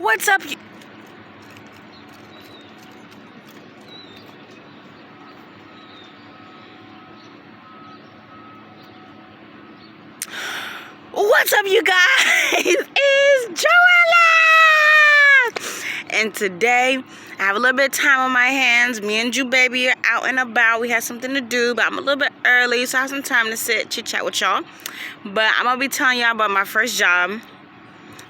What's up? What's up, you guys? It's Joella! And today, I have a little bit of time on my hands. Me and Ju Baby are out and about. We have something to do, but I'm a little bit early, so I have some time to sit, chit-chat with y'all. But I'm going to be telling y'all about my first job.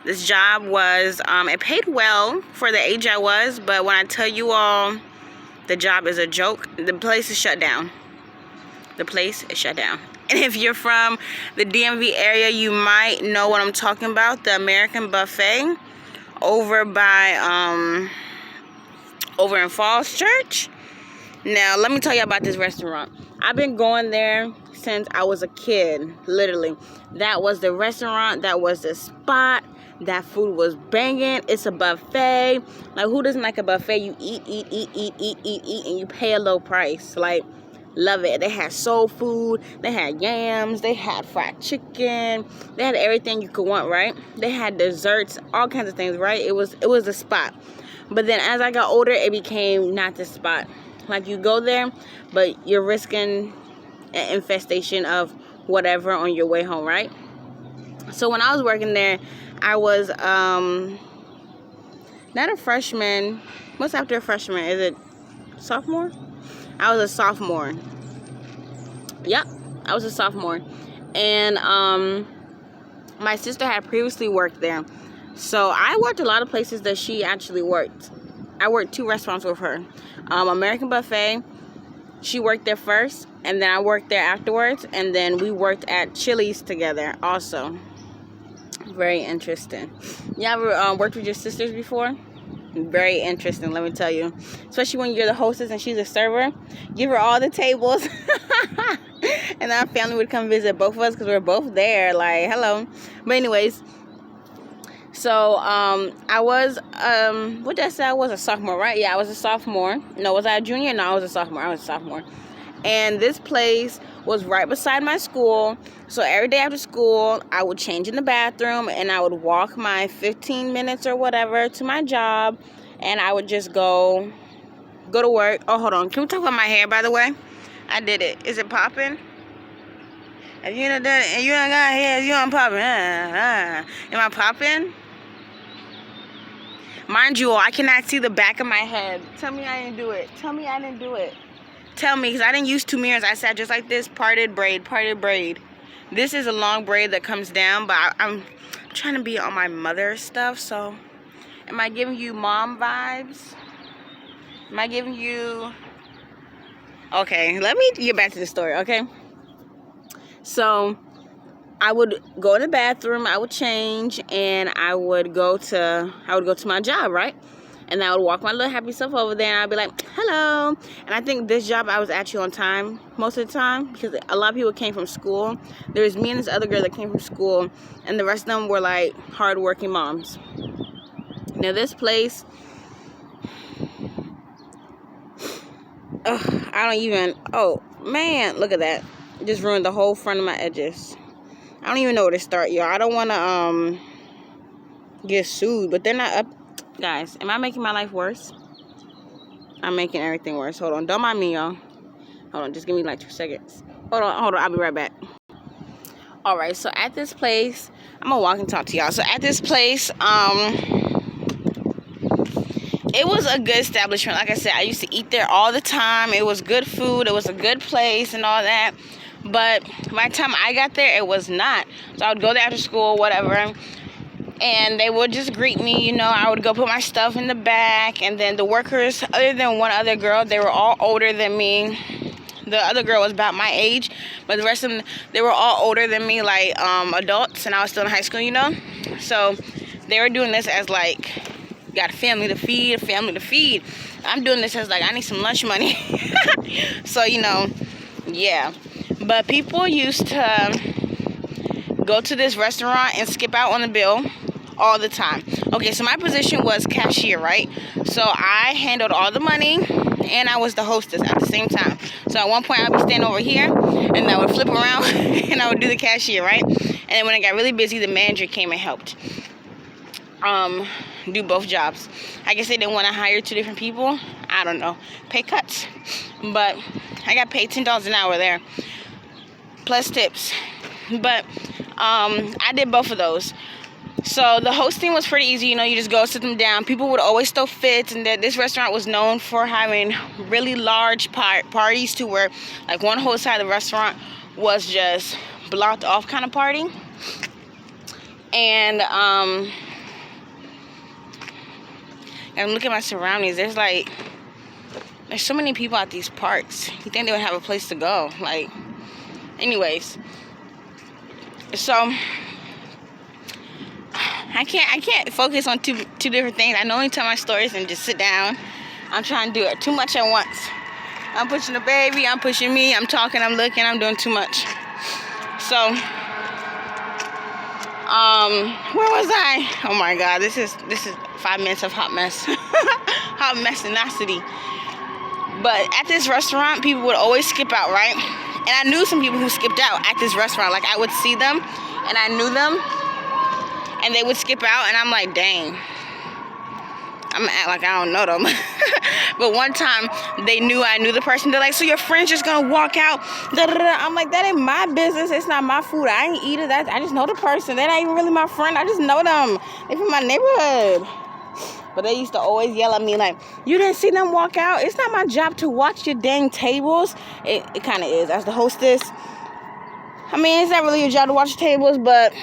This job was, it paid well for the age I was, but when I tell you all the job is a joke, the place is shut down. The place is shut down. And if you're from the DMV area, you might know what I'm talking about. The American Buffet over by, over in Falls Church. Now, let me tell you about this restaurant. I've been going there since I was a kid, literally. That was the restaurant. That was the spot. That food was banging. It's a buffet. Like, who doesn't like a buffet? You eat, and you pay a low price. Like, love it. They had soul food. They had yams. They had fried chicken. They had everything you could want, right? They had desserts, all kinds of things, right? It was the spot. But then as I got older, it became not the spot. Like, you go there, but you're risking an infestation of whatever on your way home, right? So when I was working there, I was not a freshman. What's after a freshman? Is it sophomore? I was a sophomore. Yep, I was a sophomore. And my sister had previously worked there. So I worked a lot of places that she actually worked. I worked 2 restaurants with her. American Buffet, she worked there first, and then I worked there afterwards, and then we worked at Chili's together also. Very interesting. You ever worked with your sisters before? Very interesting, let me tell you. Especially when you're the hostess and she's a server. Give her all the tables. And our family would come visit both of us because we're both there. Like, hello. But anyways, so I was, what did I say? I was a sophomore, right? Yeah, I was a sophomore. No, was I a junior? No, I was a sophomore. I was a sophomore. And this place was right beside my school. So every day after school, I would change in the bathroom and I would walk my 15 minutes or whatever to my job. And I would just go to work. Oh, hold on. Can we talk about my hair, by the way? I did it. Is it popping? If you don't done it and you don't got hair, you don't popping. Am I popping? Mind you, I cannot see the back of my head. Tell me I didn't do it. Tell me I didn't do it. Tell me, because I didn't use 2 mirrors. I sat just like this, parted braid. This is a long braid that comes down, but I'm trying to be on my mother stuff, so am I giving you mom vibes? Am I giving you... Okay, let me get back to the story, okay? So I would go in the bathroom, I would change, and I would go to my job, right? And I would walk my little happy self over there, and I'd be like, hello. And I think this job, I was actually on time most of the time, because a lot of people came from school. There was me and this other girl that came from school, and the rest of them were, like, hardworking moms. Now, this place, oh, man, look at that. Just ruined the whole front of my edges. I don't even know where to start, y'all. I don't want to, get sued, but they're not up. Guys, am I making my life worse? I'm making everything worse. Hold on. Don't mind me, y'all. Hold on. Just give me like 2 seconds. Hold on. I'll be right back. All right. So at this place, I'm going to walk and talk to y'all. So at this place, it was a good establishment. Like I said, I used to eat there all the time. It was good food. It was a good place and all that. But by the time I got there, it was not. So I would go there after school, whatever. And they would just greet me, you know. I would go put my stuff in the back. And then the workers, other than one other girl, they were all older than me. The other girl was about my age. But the rest of them, they were all older than me, like adults. And I was still in high school, you know. So they were doing this as like, got a family to feed, I'm doing this as like, I need some lunch money. So, you know, yeah. But people used to go to this restaurant and skip out on the bill all the time. Okay, so my position was cashier, right? So I handled all the money and I was the hostess at the same time. So at one point I'd be standing over here and I would flip around and I would do the cashier, right? And then when it got really busy, the manager came and helped. do both jobs. I guess they didn't want to hire 2 different people. I don't know. Pay cuts. But I got paid $10 an hour there, plus tips. But I did both of those. So the hosting was pretty easy. You know, you just go sit them down. People would always throw fits, and that this restaurant was known for having really large parties, to where like one whole side of the restaurant was just blocked off kind of party. And I'm looking at my surroundings. There's so many people at these parks. You think they would have a place to go? Like, anyways. So I can't focus on two different things. I normally tell my stories and just sit down. I'm trying to do it too much at once. I'm pushing the baby, I'm pushing me, I'm talking, I'm looking, I'm doing too much. So, where was I? Oh my God, this is 5 minutes of hot mess. Hot messinacity. But at this restaurant, people would always skip out, right? And I knew some people who skipped out at this restaurant. Like, I would see them, and I knew them, and they would skip out, and I'm like, dang. I'm gonna act like I don't know them. But one time, they knew I knew the person. They're like, so your friend's just gonna walk out? Da-da-da. I'm like, that ain't my business. It's not my food. I ain't eat it. I just know the person. They're not even really my friend. I just know them. They from my neighborhood. But they used to always yell at me like, you didn't see them walk out? It's not my job to watch your dang tables. It kind of is. As the hostess, I mean, it's not really your job to watch the tables, but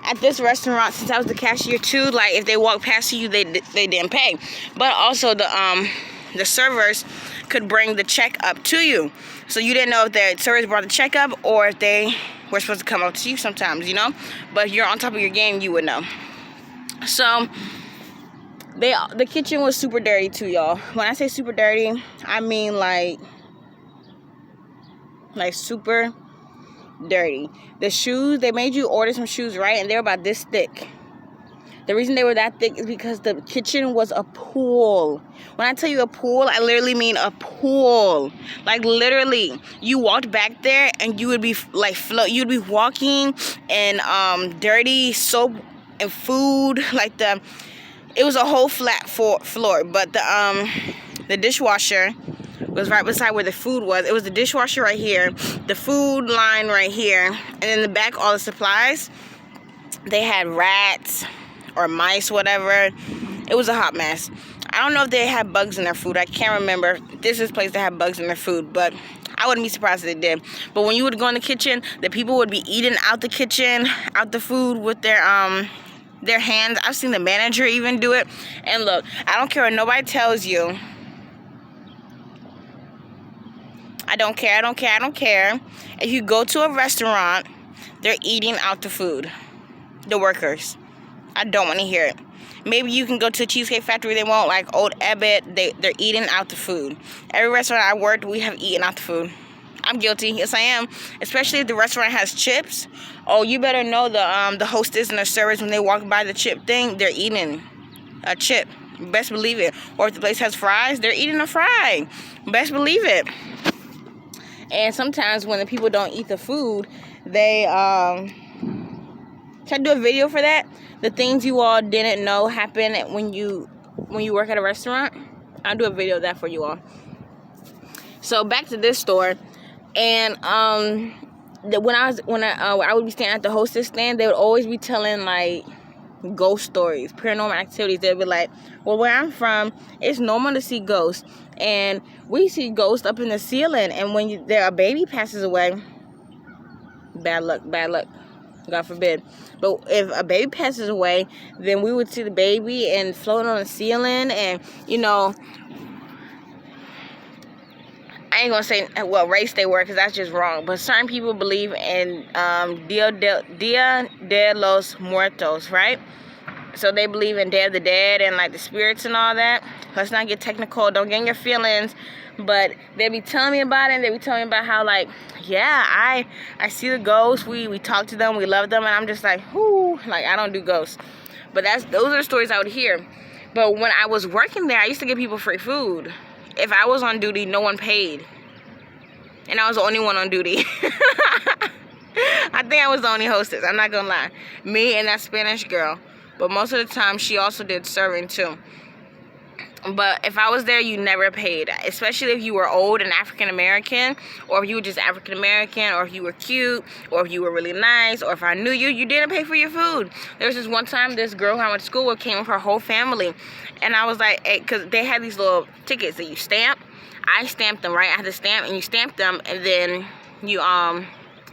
at this restaurant, since I was the cashier too, like, if they walked past you, they didn't pay. But also the servers could bring the check up to you. So you didn't know if the servers brought the check up or if they were supposed to come up to you sometimes, you know? But if you're on top of your game, you would know. So the kitchen was super dirty too, y'all. When I say super dirty, I mean like super dirty. The shoes, they made you order some shoes, right? And they were about this thick. The reason they were that thick is because the kitchen was a pool. When I tell you a pool, I literally mean a pool. Like, literally, you walked back there and you would be like you'd be walking in dirty soap and food. Like, it was a whole flat floor, but the dishwasher was right beside where the food was. It was the dishwasher right here, the food line right here, and in the back, all the supplies. They had rats or mice, whatever. It was a hot mess. I don't know if they had bugs in their food. I can't remember. This is a place that had bugs in their food, but I wouldn't be surprised if they did. But when you would go in the kitchen, the people would be eating out the kitchen, out the food with their hands. I've seen the manager even do it. And look, I don't care what nobody tells you. I don't care. If you go to a restaurant, they're eating out the food. The workers. I don't want to hear it. Maybe you can go to a Cheesecake Factory, they won't. Like Old Ebbitt, they're eating out the food. Every restaurant I worked, we have eaten out the food. I'm guilty. Yes, I am. Especially if the restaurant has chips. Oh, you better know the hostess and the servers, when they walk by the chip thing, they're eating a chip. Best believe it. Or if the place has fries, they're eating a fry. Best believe it. And sometimes when the people don't eat the food, they can I do a video for that? The things you all didn't know happen when you work at a restaurant. I'll do a video of that for you all. So back to this store, and when I would be standing at the hostess stand, they would always be telling like ghost stories, paranormal activities. They'd be like, well, where I'm from, it's normal to see ghosts, and we see ghosts up in the ceiling, and when a baby passes away, bad luck, God forbid. But if a baby passes away, then we would see the baby and floating on the ceiling, and you know, I ain't gonna say what race they were, because that's just wrong. But certain people believe in Dia de los Muertos, right? So they believe in Day of the Dead and like the spirits and all that. Let's not get technical. Don't get in your feelings. But they be telling me about it. And they be telling me about how, like, yeah, I see the ghosts. We talk to them. We love them. And I'm just like, whoo. Like, I don't do ghosts. But those are the stories I would hear. But when I was working there, I used to give people free food. If I was on duty, no one paid. And I was the only one on duty. I think I was the only hostess. I'm not going to lie. Me and that Spanish girl. But most of the time, she also did serving too. But if I was there, you never paid, especially if you were old and African American, or if you were just African American, or if you were cute, or if you were really nice, or if I knew you, you didn't pay for your food. There was this one time, this girl who I went to school with came with her whole family, and I was like, hey, because they had these little tickets that you stamp. I stamped them, right? I had to stamp, and you stamp them, and then you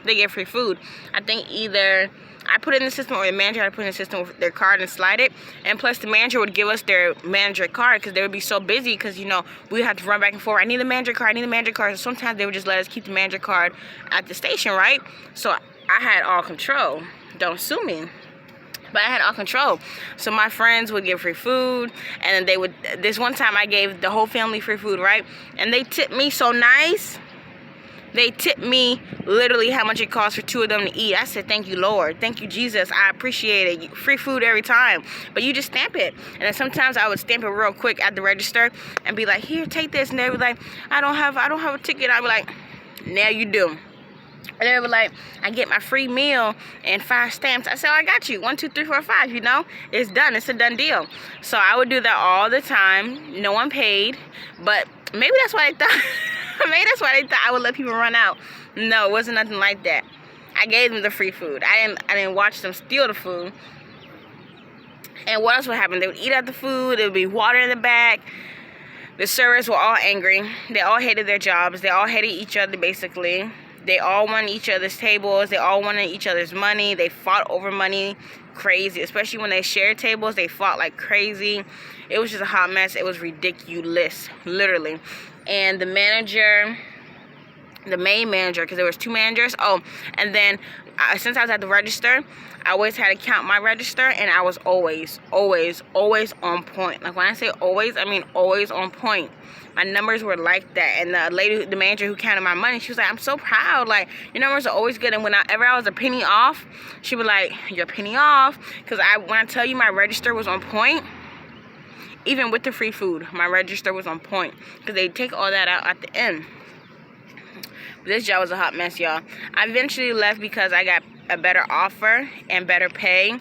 they get free food. I think either I put it in the system or the manager had to put it in the system with their card and slide it. And plus the manager would give us their manager card because they would be so busy because, you know, we had to run back and forth. I need the manager card, I need the manager card. So sometimes they would just let us keep the manager card at the station, right? So I had all control. Don't sue me. But I had all control. So my friends would get free food, and then they would, this one time I gave the whole family free food, right? And they tipped me so nice. They tipped me literally how much it cost for 2 of them to eat. I said, thank you, Lord. Thank you, Jesus. I appreciate it. Free food every time. But you just stamp it. And then sometimes I would stamp it real quick at the register and be like, here, take this. And they would be like, I don't have a ticket. I'd be like, now you do. And they were like, I get my free meal and 5 stamps. I said, oh, I got you. 1, 2, 3, 4, 5, you know? It's done. It's a done deal. So I would do that all the time. No one paid. But maybe that's why they thought... Maybe that's why they thought I would let people run out. No, it wasn't nothing like that. I gave them the free food. I didn't watch them steal the food. And what else would happen? They would eat out the food. There would be water in the back. The servers were all angry. They all hated their jobs. They all hated each other, basically. They all wanted each other's tables. They all wanted each other's money. They fought over money crazy. Especially when they shared tables, they fought like crazy. It was just a hot mess. It was ridiculous, literally. And the manager, the main manager, because there was 2 managers. Oh, and then since I was at the register, I always had to count my register, and I was always on point. Like when I say always, I mean always on point. My numbers were like that. And the lady, the manager who counted my money, she was like, I'm so proud. Like, your numbers are always good. And whenever I was a penny off, she was like, you're a penny off. Because when I tell you my register was on point, even with the free food, my register was on point. Because they take all that out at the end. But this job was a hot mess, y'all. I eventually left because I got a better offer and better pay.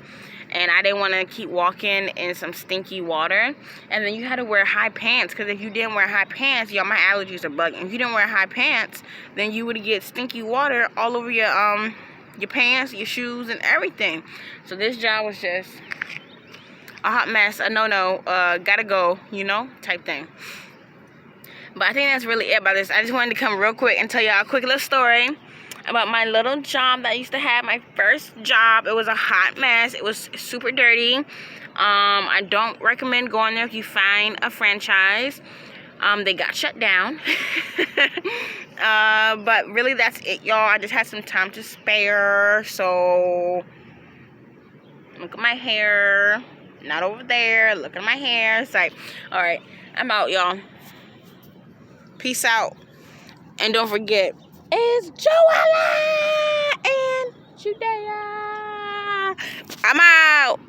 And I didn't want to keep walking in some stinky water. And then you had to wear high pants. Because if you didn't wear high pants, y'all, my allergies are bugging. If you didn't wear high pants, then you would get stinky water all over your pants, your shoes, and everything. So this job was just a hot mess, a no-no, gotta go, you know, type thing. But I think that's really it about this. I just wanted to come real quick and tell y'all a quick little story about my little job that I used to have, my first job. It was a hot mess. It was super dirty. I don't recommend going there if you find a franchise. They got shut down. But really, that's it, y'all. I just had some time to spare. So, look at my hair. Not over there. Look at my hair. It's like, alright, I'm out, y'all. Peace out. And don't forget, it's Joella and Judea. I'm out.